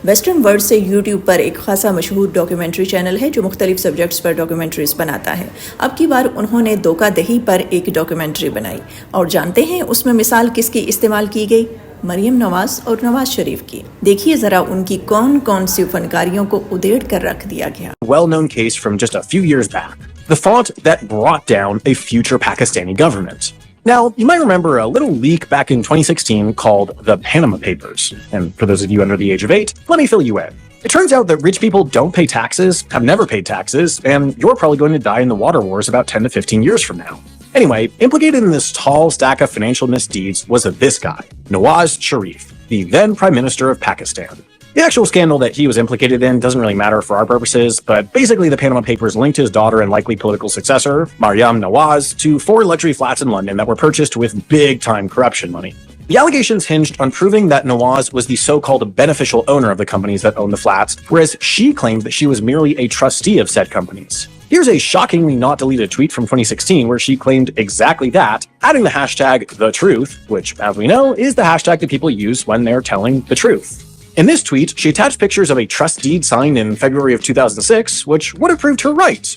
Western world से YouTube पर एक खासा मशहूर डॉक्यूमेंट्री चैनल है जो मुख्तलिफ सब्जेक्ट्स पर डॉक्यूमेंट्रीज बनाता है। अब की बार उन्होंने धोखाधड़ी पर एक डॉक्यूमेंट्री बनाई और जानते हैं उसमें मिसाल किसकी इस्तेमाल की गई? मरियम, नवाज और नवाज शरीफ की। देखिए जरा उनकी कौन कौन सी फनकारियों को उधेड़ कर रख दिया गया। Well-known case from just a few years back. The font that brought down a future Pakistani government. Now, you might remember a little leak back in 2016 called the Panama Papers. And for those of you under the age of 8, let me fill you in. It turns out that rich people don't pay taxes, have never paid taxes, and you're probably going to die in the water wars about 10 to 15 years from now. Anyway, implicated in this tall stack of financial misdeeds was this guy, Nawaz Sharif, the then Prime Minister of Pakistan. The actual scandal that he was implicated in doesn't really matter for our purposes, but basically the Panama Papers linked his daughter and likely political successor, مریم Navaz, to 4 luxury flats in London that were purchased with big-time corruption money. The allegations hinged on proving that Nawaz was the so-called beneficial owner of the companies that owned the flats, whereas she claimed that she was merely a trustee of said companies. Here's a shockingly not deleted tweet from 2016 where she claimed exactly that, adding the hashtag #TheTruth, which, as we know, is the hashtag that people use when they're telling the truth. In this tweet, she attached pictures of a trust deed signed in February of 2006, which would have proved her right,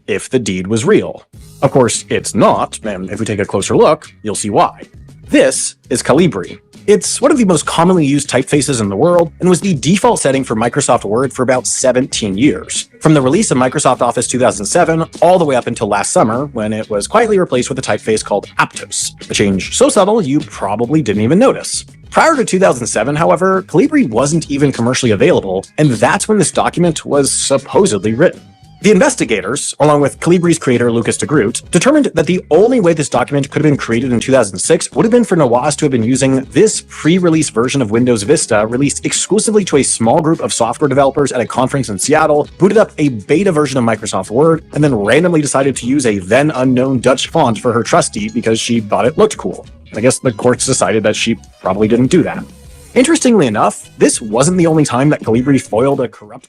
if the deed was real. Of course, it's not, and if we take a closer look, you'll see why. This is Calibri. It's one of the most commonly used typefaces in the world and was the default setting for Microsoft Word for about 17 years. From the release of Microsoft Office 2007 all the way up until last summer, when it was quietly replaced with a typeface called Aptos, a change so subtle you probably didn't even notice. Prior to 2007, however, Calibri wasn't even commercially available, and that's when this document was supposedly written. The investigators, along with Calibri's creator Lucas de Groot, determined that the only way this document could have been created in 2006 would have been for Nawaz to have been using this pre-release version of Windows Vista released exclusively to a small group of software developers at a conference in Seattle, booted up a beta version of Microsoft Word, and then randomly decided to use a then unknown Dutch font for her trustee because she thought it looked cool. I guess the courts decided that she probably didn't do that. Interestingly enough, this wasn't the only time that Calibri foiled a corrupt government.